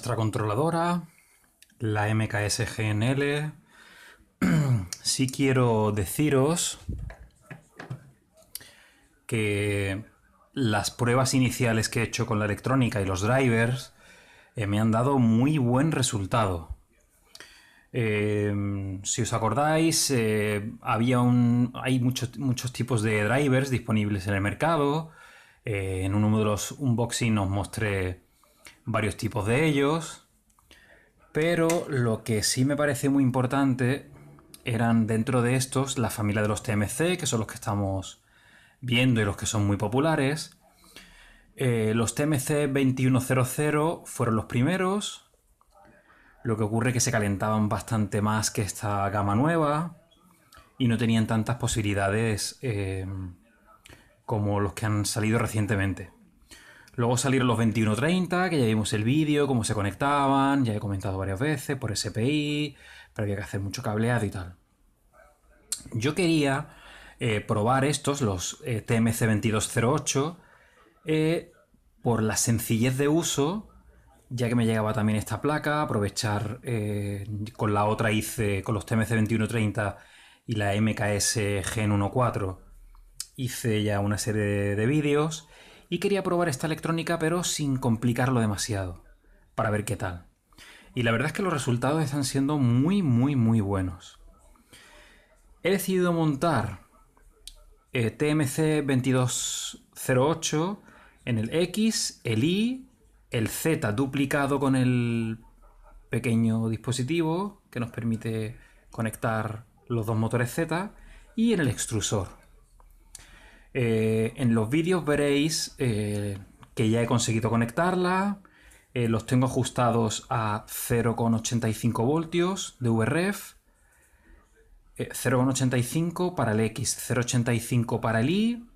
nuestra controladora, la MKS GNL. Sí quiero deciros que las pruebas iniciales que he hecho con la electrónica y los drivers me han dado muy buen resultado. Si os acordáis, hay muchos tipos de drivers disponibles en el mercado. En uno de los unboxing os mostré varios tipos de ellos. Pero lo que sí me parece muy importante eran dentro de estos la familia de los TMC, que son los que estamos viendo y los que son muy populares. Los TMC 2100 fueron los primeros. Lo que ocurre es que se calentaban bastante más que esta gama nueva y no tenían tantas posibilidades como los que han salido recientemente. Luego salieron los 2130, que ya vimos el vídeo, cómo se conectaban, ya he comentado varias veces, por SPI, pero había que hacer mucho cableado y tal. Yo quería probar estos, los TMC 2208, por la sencillez de uso, ya que me llegaba también esta placa, aprovechar con la otra hice, con los TMC 2130 y la MKS Gen 1.4, hice ya una serie de vídeos y quería probar esta electrónica pero sin complicarlo demasiado, para ver qué tal. Y la verdad es que los resultados están siendo muy buenos. He decidido montar TMC 2208 en el X, el Y, el Z duplicado con el pequeño dispositivo que nos permite conectar los dos motores Z y en el extrusor. En los vídeos veréis que ya he conseguido conectarla. Los tengo ajustados a 0,85 voltios de VREF. 0,85 para el X, 0,85 para el Y,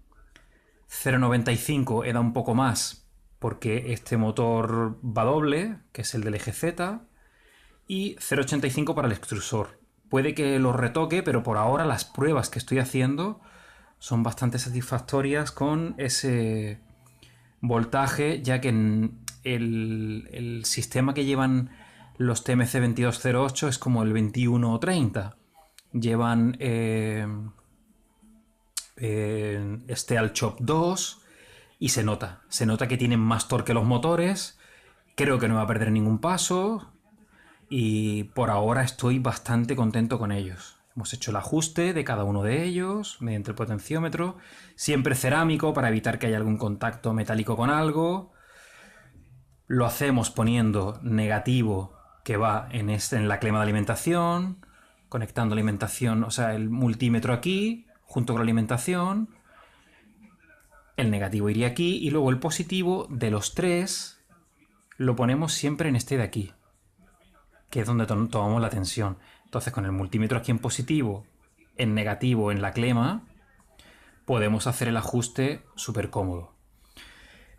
0,95 he dado un poco más porque este motor va doble, que es el del eje Z, y 0,85 para el extrusor. Puede que lo retoque, pero por ahora las pruebas que estoy haciendo son bastante satisfactorias con ese voltaje, ya que el sistema que llevan los TMC 2208 es como el 2130. Llevan Steel Chop 2 y se nota que tienen más torque los motores. Creo que no va a perder ningún paso y por ahora estoy bastante contento con ellos. Hemos hecho el ajuste de cada uno de ellos mediante el potenciómetro, siempre cerámico para evitar que haya algún contacto metálico con algo. Lo hacemos poniendo negativo que va en la clema de alimentación, conectando alimentación, o sea, el multímetro aquí, junto con la alimentación. El negativo iría aquí y luego el positivo de los tres lo ponemos siempre en este de aquí, que es donde tomamos la tensión. Entonces, con el multímetro aquí en positivo, en negativo en la clema, podemos hacer el ajuste súper cómodo.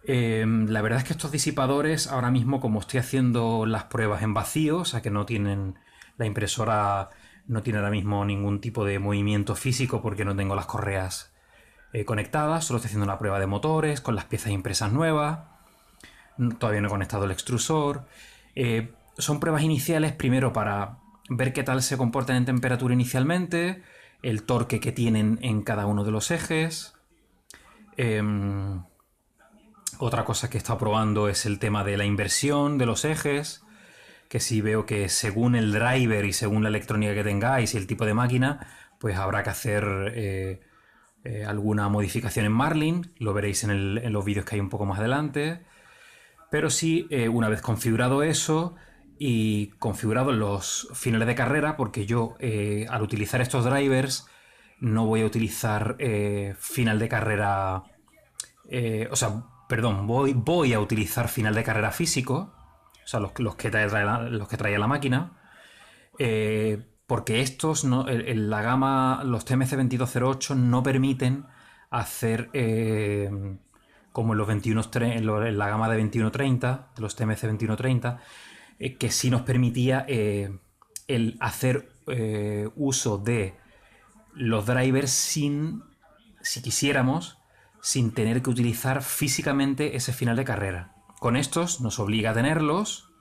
La verdad es que estos disipadores, ahora mismo, como estoy haciendo las pruebas en vacío, o sea que no tienen la impresora, no tiene ahora mismo ningún tipo de movimiento físico porque no tengo las correas conectadas, solo estoy haciendo una prueba de motores con las piezas impresas nuevas, todavía no he conectado el extrusor. Son pruebas iniciales, primero para ver qué tal se comportan en temperatura inicialmente, el torque que tienen en cada uno de los ejes. Otra cosa que he estado probando es el tema de la inversión de los ejes, que si veo que según el driver y según la electrónica que tengáis y el tipo de máquina, pues habrá que hacer alguna modificación en Marlin. Lo veréis en los vídeos que hay un poco más adelante. Pero sí, una vez configurado eso y configurado los finales de carrera, porque yo al utilizar estos drivers no voy a utilizar final de carrera, voy a utilizar final de carrera físico, o sea, los que trae la máquina, porque estos, la gama, los TMC 2208 no permiten hacer como en los 21, en la gama de 2130, de los TMC 2130, que sí nos permitía el hacer uso de los drivers si quisiéramos, sin tener que utilizar físicamente ese final de carrera. Con estos nos obliga a tenerlos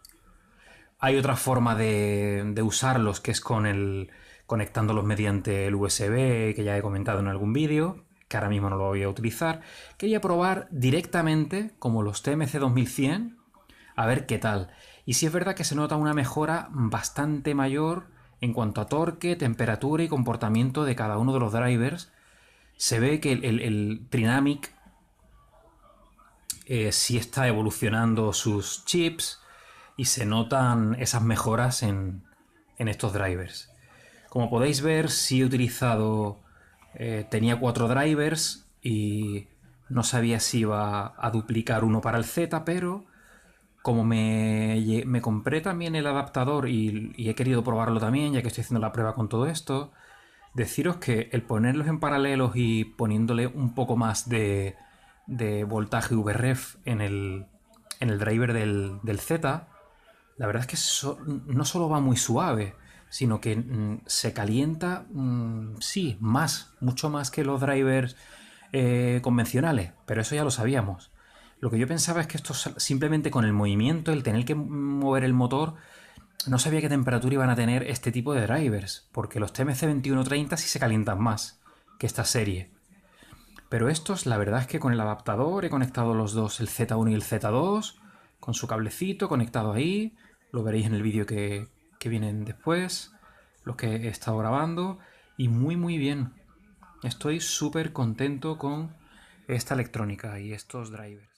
Hay otra forma de usarlos que es conectándolos mediante el USB, que ya he comentado en algún vídeo, que ahora mismo no lo voy a utilizar. Quería probar directamente, como los TMC 2100, a ver qué tal. Y sí es verdad que se nota una mejora bastante mayor en cuanto a torque, temperatura y comportamiento de cada uno de los drivers. Se ve que el Trinamic sí está evolucionando sus chips y se notan esas mejoras en estos drivers. Como podéis ver, sí he utilizado... tenía 4 drivers y no sabía si iba a duplicar uno para el Z, pero como me compré también el adaptador y he querido probarlo también, ya que estoy haciendo la prueba con todo esto, deciros que el ponerlos en paralelos y poniéndole un poco más de voltaje VREF en el driver del Z, la verdad es que no solo va muy suave, sino que se calienta, sí, mucho más que los drivers convencionales, pero eso ya lo sabíamos. Lo que yo pensaba es que esto simplemente con el movimiento, el tener que mover el motor, no sabía qué temperatura iban a tener este tipo de drivers, porque los TMC 2130 sí se calientan más que esta serie. Pero estos, la verdad es que con el adaptador he conectado los dos, el Z1 y el Z2, con su cablecito conectado ahí. Lo veréis en el vídeo que vienen después, los que he estado grabando. Y muy muy bien. Estoy súper contento con esta electrónica y estos drivers.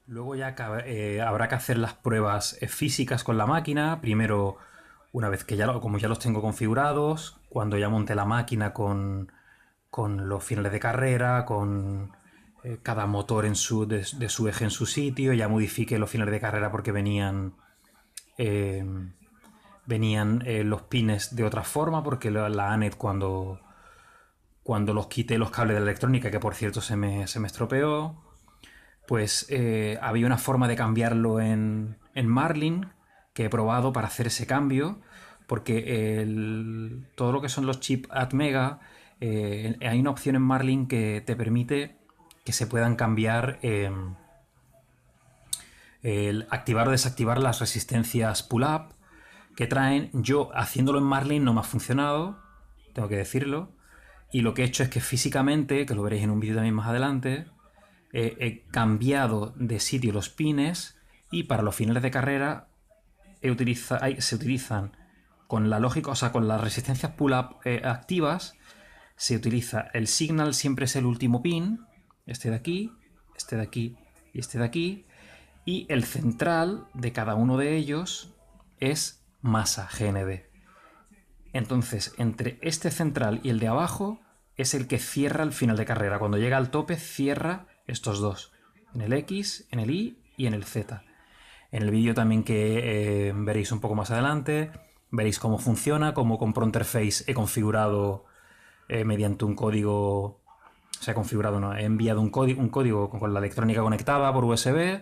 Luego ya habrá que hacer las pruebas físicas con la máquina. Primero, una vez que como ya los tengo configurados, cuando ya monte la máquina con los finales de carrera, con cada motor de su eje en su sitio, ya modifique los finales de carrera porque eh, venían los pines de otra forma, porque la ANET cuando los quité los cables de la electrónica, que por cierto se me estropeó, pues había una forma de cambiarlo en Marlin que he probado para hacer ese cambio, porque todo lo que son los chips Atmega hay una opción en Marlin que te permite que se puedan cambiar, el activar o desactivar las resistencias pull-up que traen. Yo haciéndolo en Marlin no me ha funcionado, tengo que decirlo. Y lo que he hecho es que físicamente, que lo veréis en un vídeo también más adelante, he cambiado de sitio los pines y para los finales de carrera se utilizan con la lógica, o sea, con las resistencias pull-up activas, se utiliza el signal, siempre es el último pin, este de aquí, este de aquí y este de aquí, y el central de cada uno de ellos es masa GND. Entonces, entre este central y el de abajo es el que cierra el final de carrera. Cuando llega al tope, cierra estos dos, en el X, en el Y y en el Z. En el vídeo también que veréis un poco más adelante, veréis cómo funciona, cómo con Pronterface he configurado mediante un código, se ha configurado, no, he enviado un código con la electrónica conectada por USB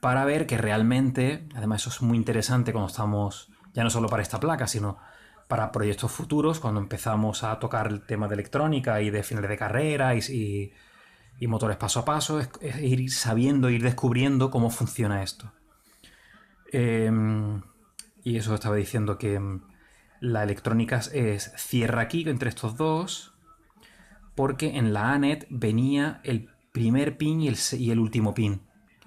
para ver que realmente, además eso es muy interesante cuando estamos, ya no solo para esta placa, sino para proyectos futuros, cuando empezamos a tocar el tema de electrónica y de finales de carrera y motores paso a paso, es ir sabiendo, ir descubriendo cómo funciona esto. Y eso estaba diciendo que la electrónica cierra aquí entre estos dos, porque en la ANET venía el primer pin y el último pin.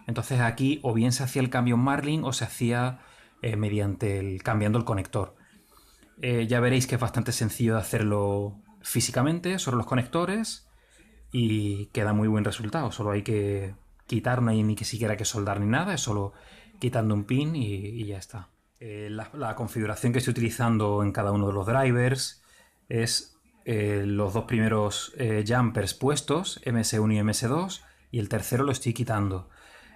Entonces aquí o bien se hacía el cambio en Marlin o se hacía mediante cambiando el conector. Ya veréis que es bastante sencillo de hacerlo físicamente sobre los conectores y queda muy buen resultado. Solo hay que quitar, no hay ni que siquiera que soldar ni nada, es solo quitando un pin y ya está. La configuración que estoy utilizando en cada uno de los drivers es los dos primeros jumpers puestos, MS1 y MS2, y el tercero lo estoy quitando.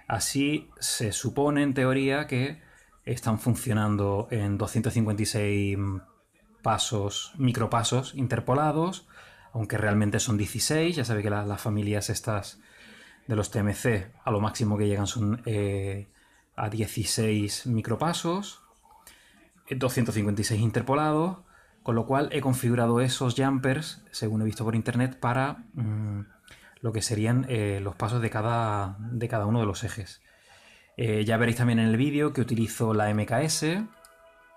Así se supone en teoría que están funcionando en 256 pasos, micropasos interpolados, aunque realmente son 16. Ya sabéis que las familias estas de los TMC a lo máximo que llegan son a 16 micropasos, 256 interpolados, con lo cual he configurado esos jumpers, según he visto por internet, para lo que serían los pasos de cada uno de los ejes. Ya veréis también en el vídeo que utilizo la MKS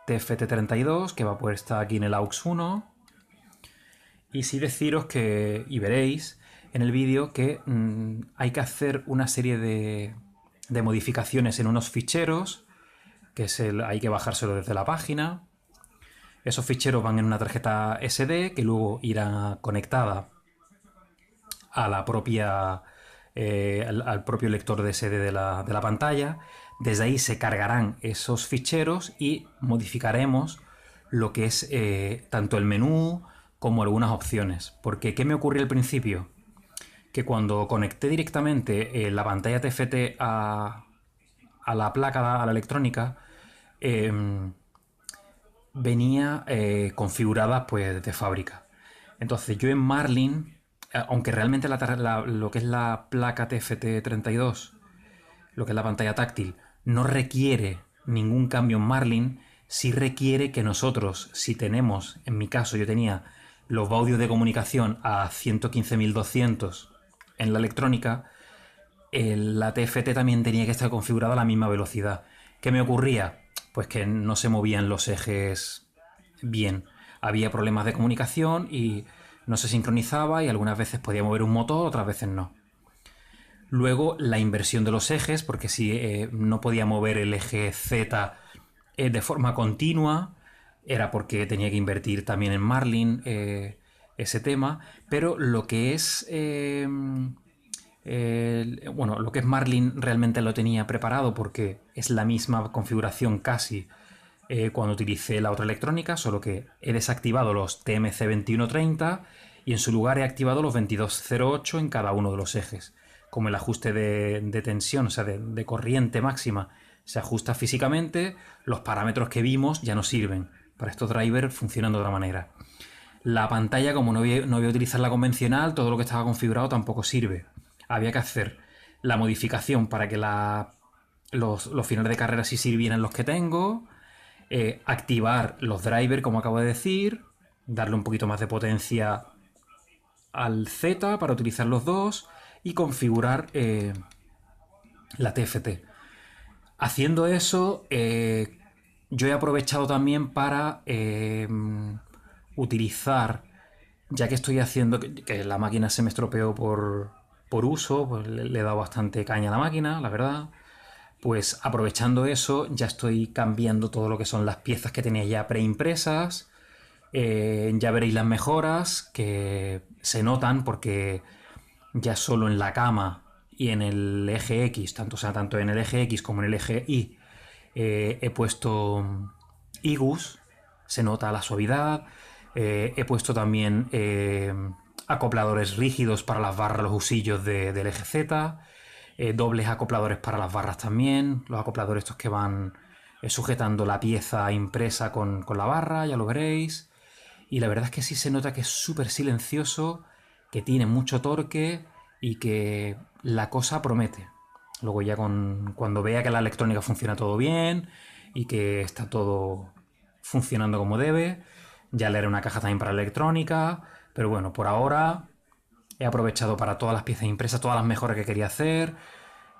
TFT32, que va a poder estar aquí en el AUX 1. Y sí deciros que, y veréis en el vídeo, que hay que hacer una serie de modificaciones en unos ficheros, que hay que bajárselo desde la página. Esos ficheros van en una tarjeta SD que luego irá conectada a la propia, al propio lector de SD de la pantalla. Desde ahí se cargarán esos ficheros y modificaremos lo que es tanto el menú como algunas opciones. Porque ¿qué me ocurrió al principio? Que cuando conecté directamente la pantalla TFT a la placa, a la electrónica, venía configurada pues de fábrica. Entonces yo en Marlin, aunque realmente lo que es la placa TFT32, lo que es la pantalla táctil, no requiere ningún cambio en Marlin, sí requiere que nosotros, si tenemos, en mi caso yo tenía los baudios de comunicación a 115.200 en la electrónica, la TFT también tenía que estar configurada a la misma velocidad. ¿Qué me ocurría? Pues que no se movían los ejes bien. Había problemas de comunicación y no se sincronizaba, y algunas veces podía mover un motor, otras veces no. Luego la inversión de los ejes, porque si no podía mover el eje Z de forma continua, era porque tenía que invertir también en Marlin ese tema. Pero lo que es lo que es Marlin realmente lo tenía preparado, porque es la misma configuración casi cuando utilicé la otra electrónica, solo que he desactivado los TMC2130 y en su lugar he activado los 2208 en cada uno de los ejes. Como el ajuste de tensión, o sea, de corriente máxima, se ajusta físicamente, los parámetros que vimos ya no sirven. Para estos drivers funcionan de otra manera. La pantalla, como no voy a utilizar la convencional, todo lo que estaba configurado tampoco sirve. Había que hacer la modificación para que los finales de carrera sí sirvieran los que tengo, activar los drivers, como acabo de decir, darle un poquito más de potencia al Z para utilizar los dos y configurar la TFT. Haciendo eso, yo he aprovechado también para utilizar, ya que estoy haciendo que la máquina se me estropeó por uso, pues le he dado bastante caña a la máquina, la verdad. Pues aprovechando eso, ya estoy cambiando todo lo que son las piezas que tenía ya preimpresas. Ya veréis las mejoras que se notan porque ya solo en la cama y en el eje X, tanto en el eje X como en el eje Y, he puesto IGUS, se nota la suavidad. He puesto también acopladores rígidos para las barras, los usillos del eje Z. Dobles acopladores para las barras también. Los acopladores estos que van sujetando la pieza impresa con la barra, ya lo veréis. Y la verdad es que sí se nota que es súper silencioso, que tiene mucho torque y que la cosa promete. Luego ya cuando vea que la electrónica funciona todo bien y que está todo funcionando como debe, ya le haré una caja también para electrónica. Pero bueno, por ahora he aprovechado para todas las piezas impresas, todas las mejoras que quería hacer.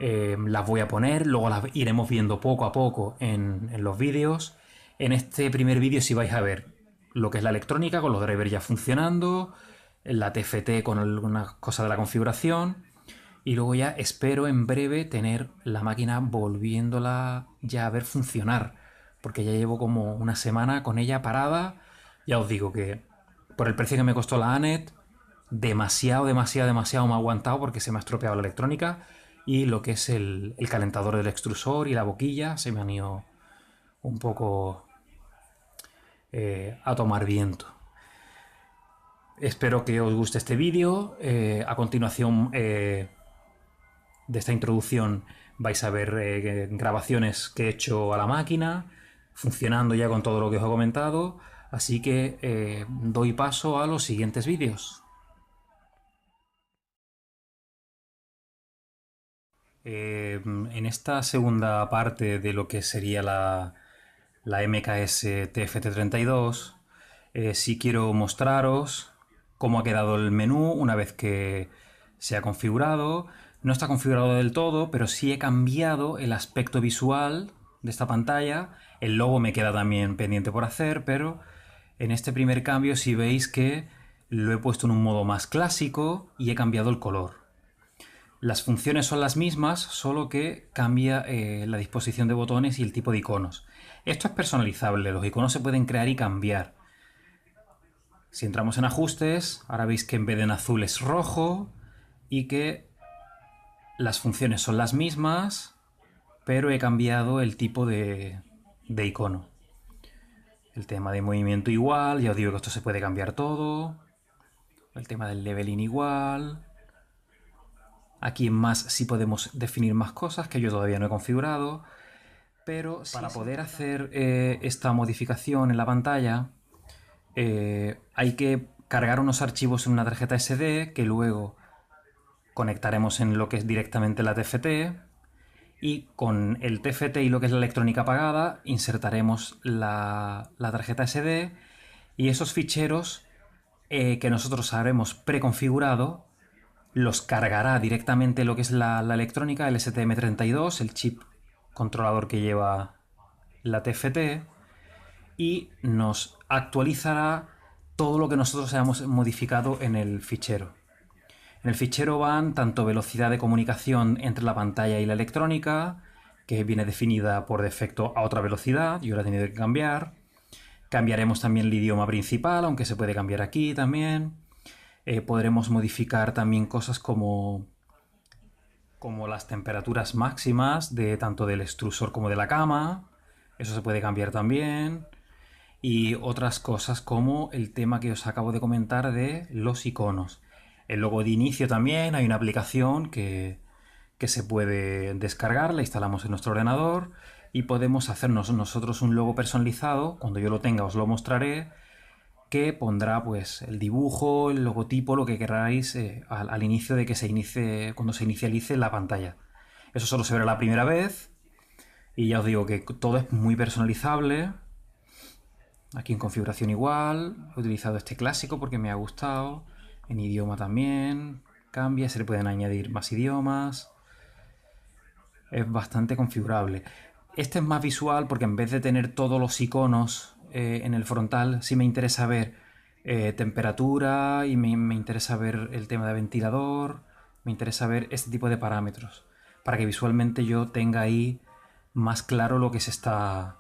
Las voy a poner, luego las iremos viendo poco a poco en los vídeos. En este primer vídeo sí vais a ver lo que es la electrónica con los drivers ya funcionando, la TFT con algunas cosas de la configuración, y luego ya espero en breve tener la máquina volviéndola ya a ver funcionar, porque ya llevo como una semana con ella parada. Ya os digo que por el precio que me costó la ANET, demasiado me ha aguantado porque se me ha estropeado la electrónica y lo que es el calentador del extrusor y la boquilla se me han ido un poco a tomar viento. Espero que os guste este vídeo. A continuación de esta introducción vais a ver grabaciones que he hecho a la máquina, funcionando ya con todo lo que os he comentado. Así que doy paso a los siguientes vídeos. En esta segunda parte de lo que sería la MKS TFT32, sí quiero mostraros cómo ha quedado el menú una vez que se ha configurado. No está configurado del todo, pero sí he cambiado el aspecto visual de esta pantalla. El logo me queda también pendiente por hacer, pero en este primer cambio sí veis que lo he puesto en un modo más clásico y he cambiado el color. Las funciones son las mismas, solo que cambia la disposición de botones y el tipo de iconos. Esto es personalizable, los iconos se pueden crear y cambiar. Si entramos en ajustes, ahora veis que en vez de en azul es rojo y que las funciones son las mismas, pero he cambiado el tipo de icono. El tema de movimiento igual, ya os digo que esto se puede cambiar todo. El tema del leveling igual. Aquí en más sí podemos definir más cosas que yo todavía no he configurado, pero para poder hacer esta modificación en la pantalla hay que cargar unos archivos en una tarjeta SD que luego conectaremos en lo que es directamente la TFT, y con el TFT y lo que es la electrónica apagada insertaremos la tarjeta SD y esos ficheros que nosotros habremos preconfigurado los cargará directamente lo que es la electrónica, el STM32, el chip controlador que lleva la TFT, y nos actualizará todo lo que nosotros hayamos modificado en el fichero. En el fichero van tanto velocidad de comunicación entre la pantalla y la electrónica, que viene definida por defecto a otra velocidad, yo la he tenido que cambiar. Cambiaremos también el idioma principal, aunque se puede cambiar aquí también. Podremos modificar también cosas como las temperaturas máximas de tanto del extrusor como de la cama. Eso se puede cambiar también. Y otras cosas como el tema que os acabo de comentar de los iconos. El logo de inicio también, hay una aplicación que se puede descargar, la instalamos en nuestro ordenador y podemos hacernos nosotros un logo personalizado. Cuando yo lo tenga os lo mostraré, que pondrá pues el dibujo, el logotipo, lo que queráis al inicio de que se inicie, cuando se inicialice la pantalla. Eso solo se verá la primera vez y ya os digo que todo es muy personalizable. Aquí en configuración igual, he utilizado este clásico porque me ha gustado. En idioma también cambia, se le pueden añadir más idiomas. Es bastante configurable. Este es más visual porque en vez de tener todos los iconos en el frontal, sí me interesa ver temperatura y me interesa ver el tema de ventilador, me interesa ver este tipo de parámetros para que visualmente yo tenga ahí más claro lo que está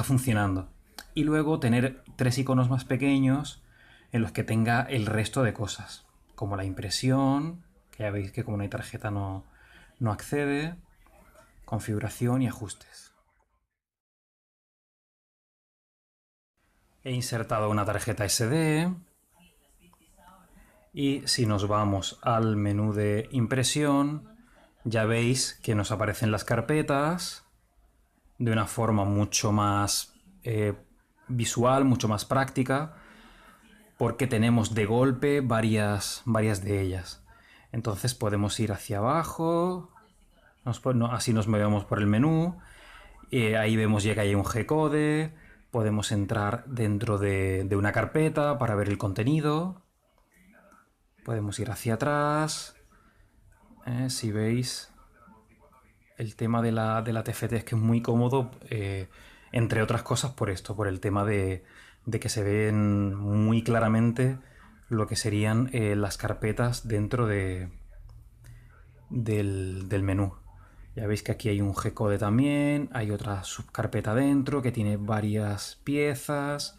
funcionando. Y luego tener tres iconos más pequeños en los que tenga el resto de cosas, como la impresión, que ya veis que como no hay tarjeta no accede, configuración y ajustes. He insertado una tarjeta SD y si nos vamos al menú de impresión, ya veis que nos aparecen las carpetas de una forma mucho más visual, mucho más práctica, porque tenemos de golpe varias de ellas. Entonces podemos ir hacia abajo, así nos movemos por el menú. Ahí vemos ya que hay un G-code. Podemos entrar dentro de una carpeta para ver el contenido. Podemos ir hacia atrás. Si veis, el tema de la TFT es que es muy cómodo, entre otras cosas por esto, por el tema de que se ven muy claramente lo que serían las carpetas dentro del menú. Ya veis que aquí hay un G-code también, hay otra subcarpeta dentro que tiene varias piezas.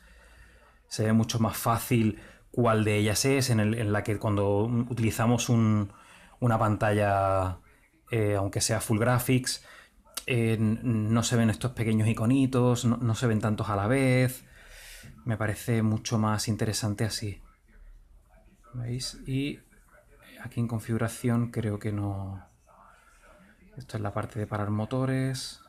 Se ve mucho más fácil cuál de ellas es, en la que cuando utilizamos una pantalla, aunque sea full graphics, no se ven estos pequeños iconitos, no se ven tantos a la vez. Me parece mucho más interesante así. ¿Veis? Y aquí en configuración creo que no. Esto es la parte de parar motores.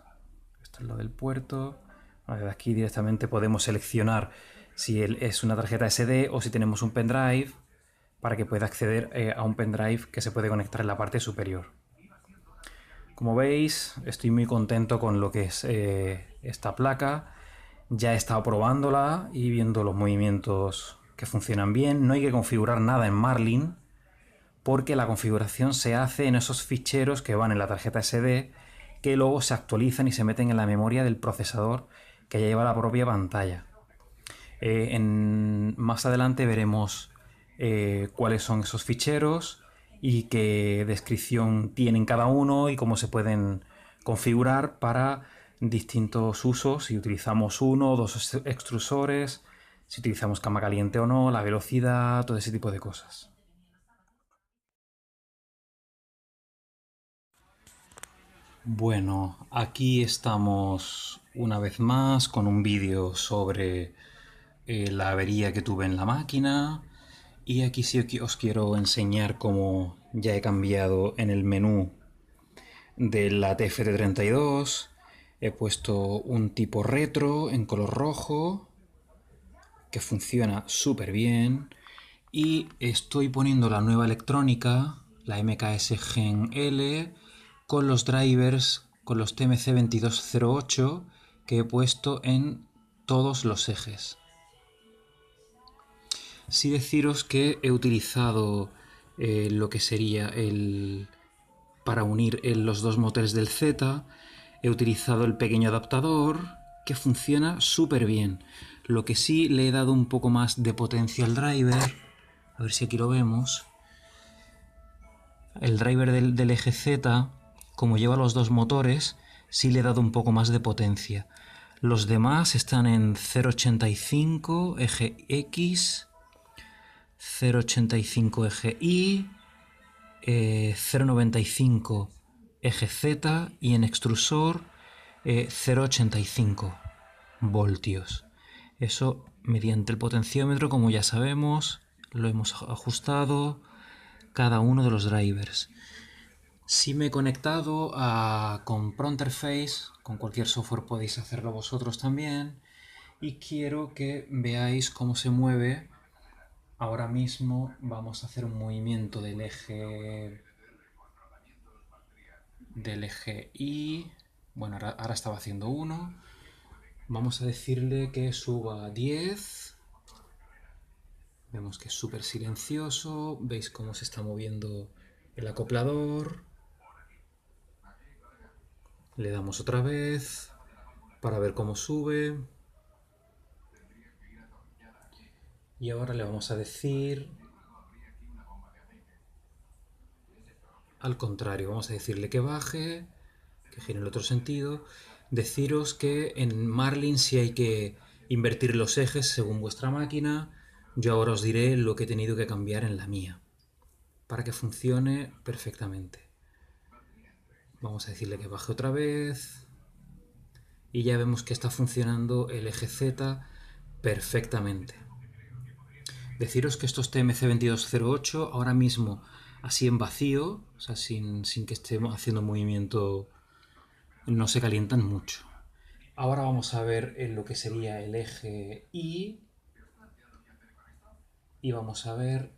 Esto es lo del puerto. Desde aquí directamente podemos seleccionar si es una tarjeta SD o si tenemos un pendrive para que pueda acceder a un pendrive que se puede conectar en la parte superior. Como veis, estoy muy contento con lo que es esta placa. Ya he estado probándola y viendo los movimientos que funcionan bien. No hay que configurar nada en Marlin porque la configuración se hace en esos ficheros que van en la tarjeta SD que luego se actualizan y se meten en la memoria del procesador que ya lleva la propia pantalla. Más adelante veremos cuáles son esos ficheros y qué descripción tienen cada uno y cómo se pueden configurar para distintos usos, si utilizamos uno o dos extrusores, si utilizamos cama caliente o no, la velocidad, todo ese tipo de cosas. Bueno, aquí estamos una vez más con un vídeo sobre la avería que tuve en la máquina. Y aquí sí os quiero enseñar cómo ya he cambiado en el menú de la TFT32. He puesto un tipo retro en color rojo que funciona súper bien. Y estoy poniendo la nueva electrónica, la MKS Gen L, con los drivers, con los TMC2208 que he puesto en todos los ejes. Sí deciros que he utilizado lo que sería para unir los dos motores del Z. He utilizado el pequeño adaptador que funciona súper bien. Lo que sí le he dado un poco más de potencia al driver. A ver si aquí lo vemos. El driver del eje Z, como lleva los dos motores, sí le he dado un poco más de potencia. Los demás están en 0.85 eje X, 0.85 eje Y, 0.95 eje Z y en extrusor 0.85 voltios. Eso mediante el potenciómetro, como ya sabemos, lo hemos ajustado cada uno de los drivers. Si me he conectado con Pronterface, con cualquier software podéis hacerlo vosotros también, y quiero que veáis cómo se mueve. Ahora mismo vamos a hacer un movimiento del eje Y. Bueno, ahora estaba haciendo uno. Vamos a decirle que suba 10. Vemos que es súper silencioso. Veis cómo se está moviendo el acoplador. Le damos otra vez para ver cómo sube. Y ahora le vamos a decir al contrario. Vamos a decirle que baje, que gire en el otro sentido. Deciros que en Marlin sí hay que invertir los ejes según vuestra máquina. Yo ahora os diré lo que he tenido que cambiar en la mía para que funcione perfectamente. Vamos a decirle que baje otra vez. Y ya vemos que está funcionando el eje Z perfectamente. Deciros que estos TMC2208 ahora mismo así en vacío, o sea, sin que estemos haciendo movimiento, no se calientan mucho. Ahora vamos a ver en lo que sería el eje Y y vamos a ver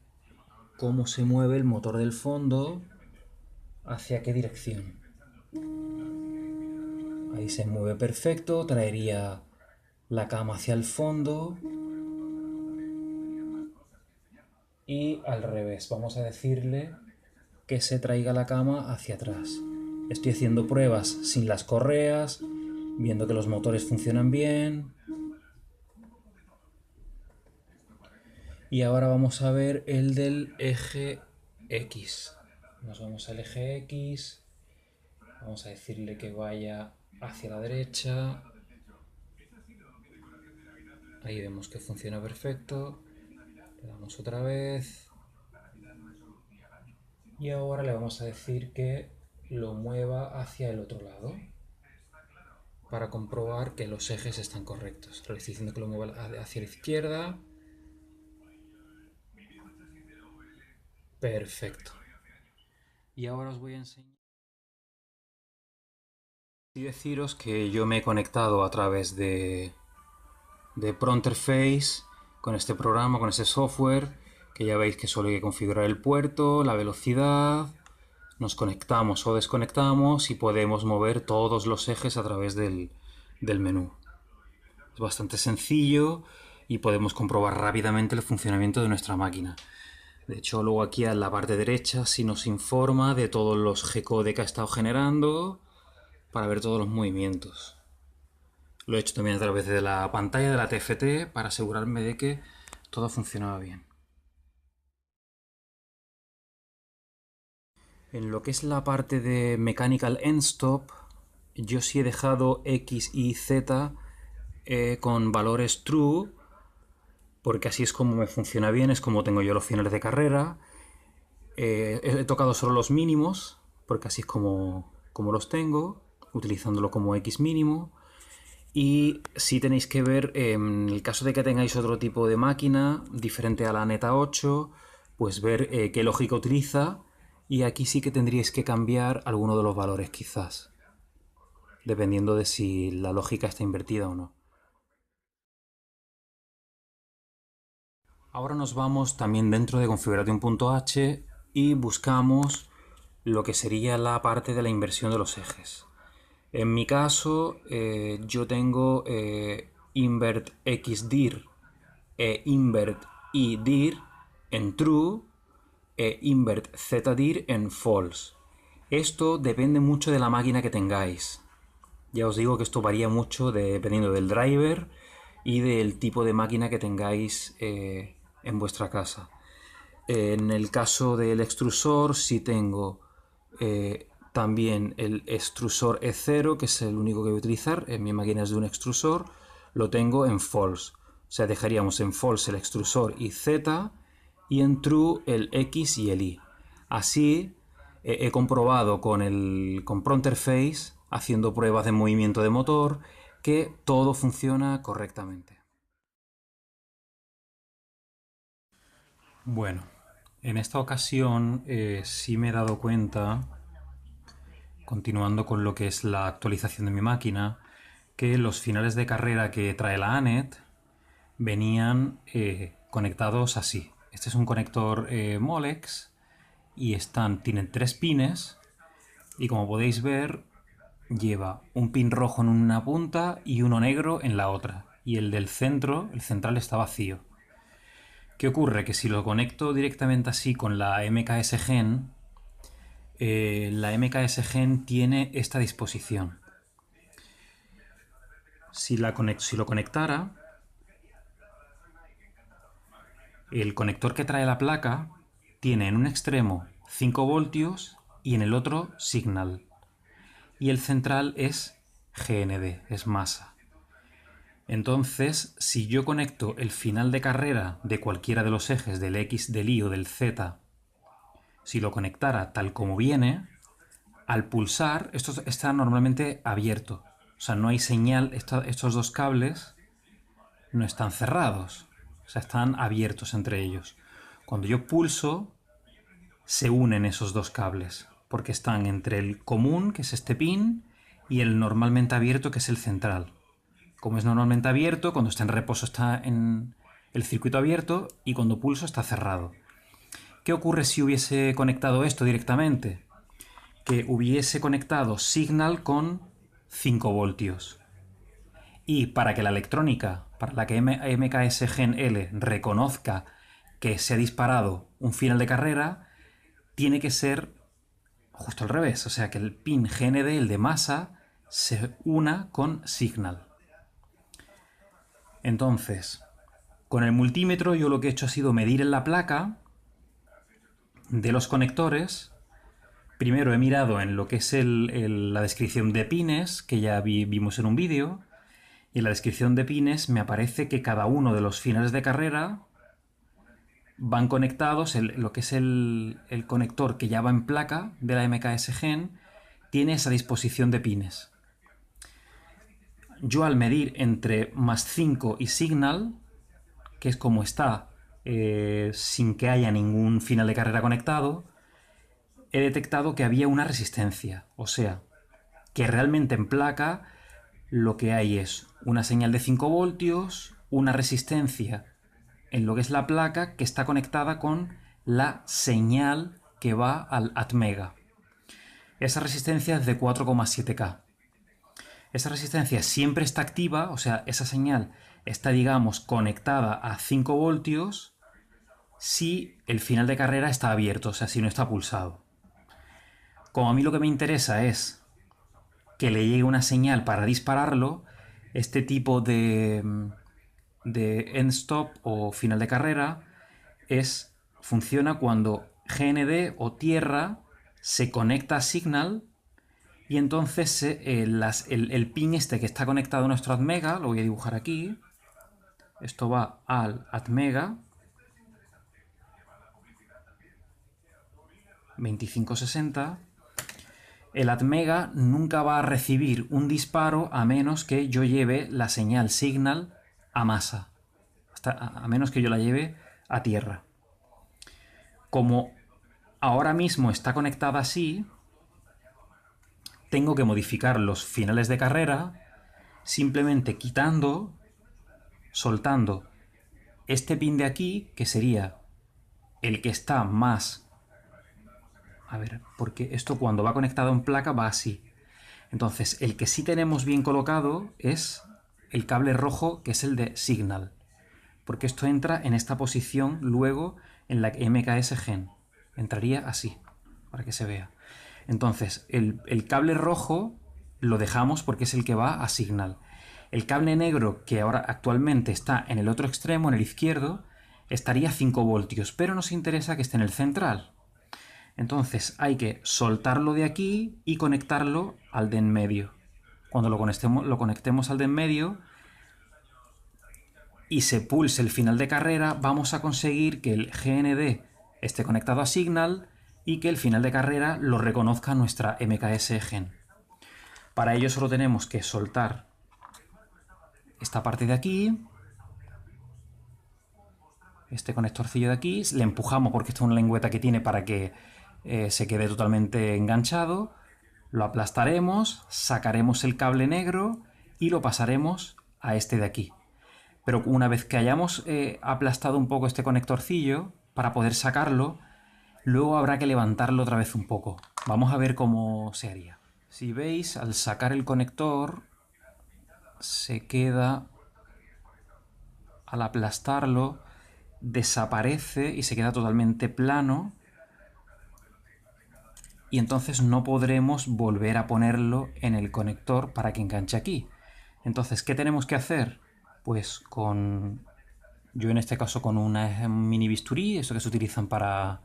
cómo se mueve el motor del fondo, hacia qué dirección. Ahí se mueve perfecto, traería la cama hacia el fondo y al revés. Vamos a decirle que se traiga la cama hacia atrás. Estoy haciendo pruebas sin las correas, viendo que los motores funcionan bien. Y ahora vamos a ver el del eje X. Nos vamos al eje X. Vamos a decirle que vaya hacia la derecha. Ahí vemos que funciona perfecto. Le damos otra vez. Y ahora le vamos a decir que lo mueva hacia el otro lado para comprobar que los ejes están correctos. Le estoy diciendo que lo mueva hacia la izquierda. Perfecto. Y ahora os voy a enseñar. Y deciros que yo me he conectado a través de Pronterface con este programa, con este software, que ya veis que solo hay que configurar el puerto, la velocidad, nos conectamos o desconectamos y podemos mover todos los ejes a través del menú. Es bastante sencillo y podemos comprobar rápidamente el funcionamiento de nuestra máquina. De hecho, luego aquí en la parte derecha sí nos informa de todos los G-code que ha estado generando para ver todos los movimientos. Lo he hecho también a través de la pantalla de la TFT para asegurarme de que todo funcionaba bien. En lo que es la parte de Mechanical End Stop, yo sí he dejado X y Z con valores true, porque así es como me funciona bien, es como tengo yo los finales de carrera. He tocado solo los mínimos, porque así es como los tengo, utilizándolo como X mínimo. Y si tenéis que ver, en el caso de que tengáis otro tipo de máquina diferente a la Neta 8, pues ver qué lógica utiliza. Y aquí sí que tendríais que cambiar alguno de los valores quizás, dependiendo de si la lógica está invertida o no. Ahora nos vamos también dentro de configuración.h y buscamos lo que sería la parte de la inversión de los ejes. En mi caso, yo tengo invert xdir e invert ydir en true e invert zdir en false. Esto depende mucho de la máquina que tengáis. Ya os digo que esto varía mucho dependiendo del driver y del tipo de máquina que tengáis en vuestra casa. En el caso del extrusor, sí tengo también el extrusor E0, que es el único que voy a utilizar. En mi máquina es de un extrusor, lo tengo en false. O sea, dejaríamos en false el extrusor y Z y en true el X y el Y. Así he comprobado con Pronterface, haciendo pruebas de movimiento de motor, que todo funciona correctamente. Bueno, en esta ocasión sí me he dado cuenta, continuando con lo que es la actualización de mi máquina, que los finales de carrera que trae la ANET venían conectados así. Este es un conector Molex y tienen 3 pines y como podéis ver lleva un pin rojo en una punta y uno negro en la otra, y el del centro, el central, está vacío. ¿Qué ocurre? Que si lo conecto directamente así con la MKS Gen, la MKS Gen tiene esta disposición. Si lo conectara, el conector que trae la placa tiene en un extremo 5 voltios y en el otro Signal. Y el central es GND, es masa. Entonces, si yo conecto el final de carrera de cualquiera de los ejes del X, del Y o del Z, si lo conectara tal como viene, al pulsar, esto está normalmente abierto. O sea, no hay señal, estos dos cables no están cerrados. O sea, están abiertos entre ellos. Cuando yo pulso, se unen esos dos cables, porque están entre el común, que es este pin, y el normalmente abierto, que es el central. Como es normalmente abierto, cuando está en reposo está en el circuito abierto y cuando pulso está cerrado. ¿Qué ocurre si hubiese conectado esto directamente? Que hubiese conectado Signal con 5 voltios. Y para que la electrónica, para la que MKS Gen L reconozca que se ha disparado un final de carrera, tiene que ser justo al revés. O sea, que el pin GND, el de masa, se una con Signal. Entonces, con el multímetro yo lo que he hecho ha sido medir en la placa de los conectores. Primero he mirado en lo que es la descripción de pines, que ya vimos en un vídeo. Y en la descripción de pines me aparece que cada uno de los finales de carrera van conectados, lo que es el conector que ya va en placa de la MKS Gen, tiene esa disposición de pines. Yo al medir entre más 5 y Signal, que es como está, sin que haya ningún final de carrera conectado, he detectado que había una resistencia. O sea, que realmente en placa lo que hay es una señal de 5 voltios, una resistencia en lo que es la placa que está conectada con la señal que va al atmega. Esa resistencia es de 4,7K. Esa resistencia siempre está activa, o sea, esa señal está, digamos, conectada a 5 voltios si el final de carrera está abierto, o sea, si no está pulsado. Como a mí lo que me interesa es que le llegue una señal para dispararlo, este tipo de end stop o final de carrera funciona cuando GND o tierra se conecta a Signal y entonces el pin este que está conectado a nuestro atmega, lo voy a dibujar aquí, esto va al atmega 2560. El atmega nunca va a recibir un disparo a menos que yo lleve la señal Signal a masa, a menos que yo la lleve a tierra. Como ahora mismo está conectada así, tengo que modificar los finales de carrera simplemente quitando, soltando este pin de aquí, que sería el que está más... A ver, porque esto cuando va conectado en placa va así. Entonces, el que sí tenemos bien colocado es el cable rojo, que es el de Signal. Porque esto entra en esta posición luego en la MKS Gen. Entraría así, para que se vea. Entonces, el cable rojo lo dejamos porque es el que va a Signal. El cable negro, que ahora actualmente está en el otro extremo, en el izquierdo, estaría a 5 voltios, pero nos interesa que esté en el central. Entonces hay que soltarlo de aquí y conectarlo al de en medio. Cuando lo conectemos al de en medio y se pulse el final de carrera, vamos a conseguir que el GND esté conectado a Signal y que el final de carrera lo reconozca nuestra MKS Gen. Para ello solo tenemos que soltar esta parte de aquí, este conectorcillo de aquí, le empujamos porque esta es una lengüeta que tiene para que se quede totalmente enganchado, lo aplastaremos, sacaremos el cable negro y lo pasaremos a este de aquí. Pero una vez que hayamos aplastado un poco este conectorcillo, para poder sacarlo, luego habrá que levantarlo otra vez un poco. Vamos a ver cómo se haría. Si veis, al sacar el conector, se queda, al aplastarlo, desaparece y se queda totalmente plano, y entonces no podremos volver a ponerlo en el conector para que enganche aquí. Entonces, ¿qué tenemos que hacer? Pues yo en este caso con una mini bisturí, eso que se utilizan para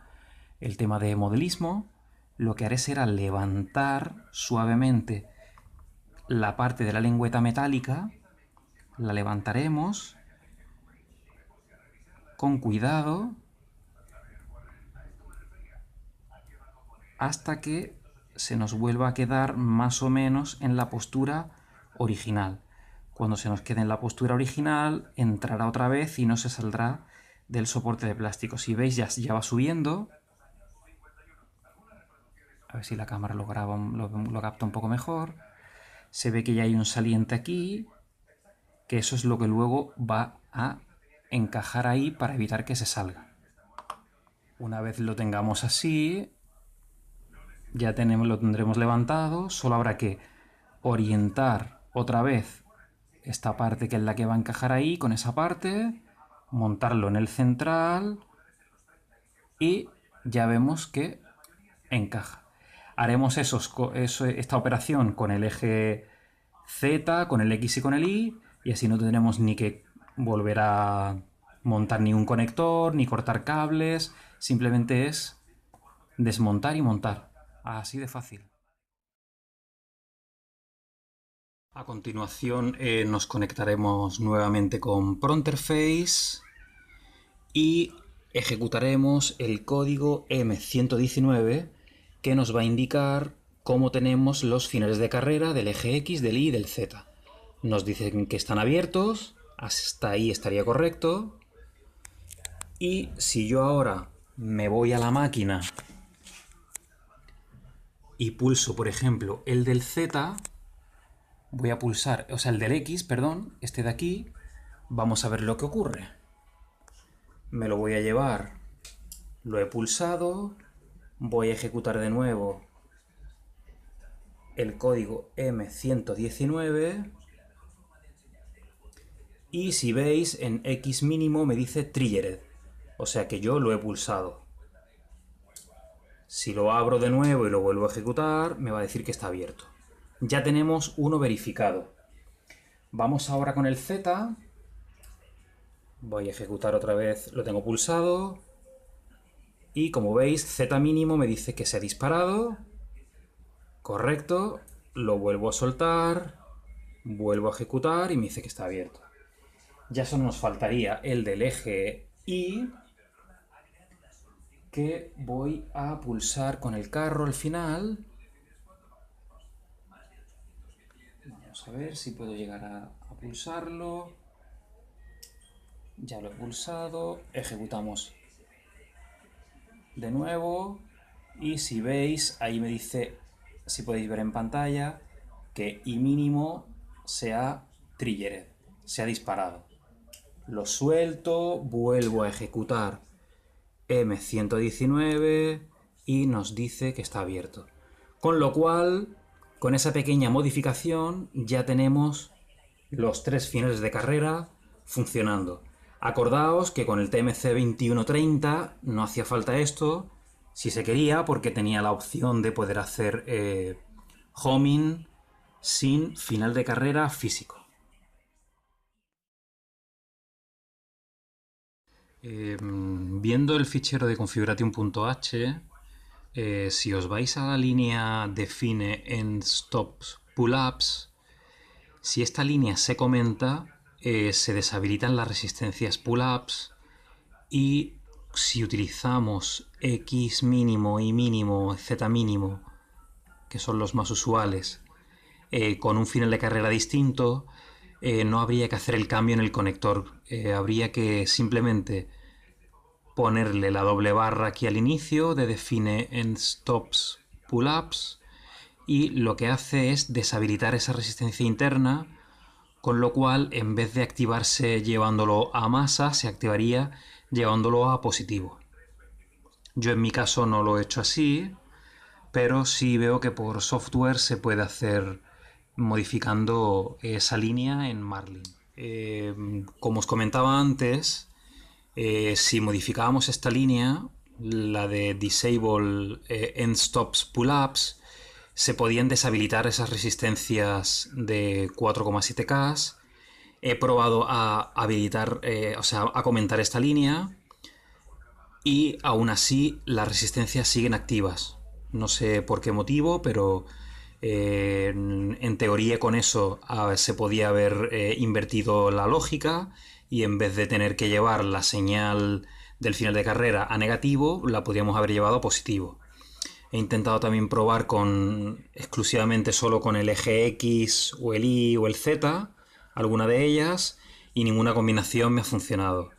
el tema de modelismo, lo que haré será levantar suavemente la parte de la lengüeta metálica, la levantaremos con cuidado hasta que se nos vuelva a quedar más o menos en la postura original. Cuando se nos quede en la postura original, entrará otra vez y no se saldrá del soporte de plástico. Si veis, ya va subiendo. A ver si la cámara lo capta un poco mejor. Se ve que ya hay un saliente aquí, que eso es lo que luego va a encajar ahí para evitar que se salga. Una vez lo tengamos así, ya lo tendremos levantado, solo habrá que orientar otra vez esta parte que es la que va a encajar ahí con esa parte, montarlo en el central y ya vemos que encaja. Haremos esta operación con el eje Z, con el X y con el Y, y así no tendremos ni que volver a montar ni un conector, ni cortar cables, simplemente es desmontar y montar. Así de fácil. A continuación nos conectaremos nuevamente con Pronterface y ejecutaremos el código M119 que nos va a indicar cómo tenemos los finales de carrera del eje X, del Y y del Z. Nos dicen que están abiertos, hasta ahí estaría correcto. Y si yo ahora me voy a la máquina y pulso, por ejemplo, el del Z, voy a pulsar, o sea, el del X, perdón, este de aquí, vamos a ver lo que ocurre. Me lo voy a llevar, lo he pulsado, voy a ejecutar de nuevo el código M119 y si veis en X mínimo me dice triggered, o sea que yo lo he pulsado. Si lo abro de nuevo y lo vuelvo a ejecutar, me va a decir que está abierto. Ya tenemos uno verificado. Vamos ahora con el Z. Voy a ejecutar otra vez, lo tengo pulsado. Y como veis, Z mínimo me dice que se ha disparado. Correcto. Lo vuelvo a soltar. Vuelvo a ejecutar y me dice que está abierto. Ya solo nos faltaría el del eje Y, que voy a pulsar con el carro al final. Vamos a ver si puedo llegar a pulsarlo. Ya lo he pulsado. Ejecutamos de nuevo. Y si veis, ahí me dice, si podéis ver en pantalla, que I mínimo se ha triggered, se ha disparado. Lo suelto, vuelvo a ejecutar M119 y nos dice que está abierto. Con lo cual, con esa pequeña modificación ya tenemos los 3 finales de carrera funcionando. Acordaos que con el TMC2130 no hacía falta esto, si se quería, porque tenía la opción de poder hacer homing sin final de carrera físico. Viendo el fichero de configuration.h, si os vais a la línea define en stops pull-ups, si esta línea se comenta, se deshabilitan las resistencias pull-ups y si utilizamos X mínimo, Y mínimo, Z mínimo, que son los más usuales, con un final de carrera distinto, no habría que hacer el cambio en el conector. Habría que simplemente ponerle la doble barra aquí al inicio de define en stops pull-ups y lo que hace es deshabilitar esa resistencia interna, con lo cual en vez de activarse llevándolo a masa, se activaría llevándolo a positivo. Yo en mi caso no lo he hecho así, pero sí veo que por software se puede hacer modificando esa línea en Marlin. Como os comentaba antes, Si modificábamos esta línea, la de Disable End Stops Pull-ups, se podían deshabilitar esas resistencias de 4,7K. He probado a habilitar, o sea, a comentar esta línea y aún así las resistencias siguen activas. No sé por qué motivo, pero en teoría con eso se podía haber invertido la lógica y en vez de tener que llevar la señal del final de carrera a negativo, la podíamos haber llevado a positivo. He intentado también probar exclusivamente solo con el eje X o el Y o el Z, alguna de ellas, y ninguna combinación me ha funcionado.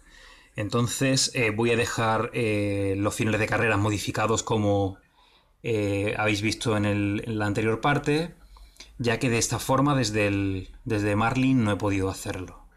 Entonces voy a dejar los finales de carrera modificados como habéis visto en la anterior parte, ya que de esta forma desde Marlin no he podido hacerlo.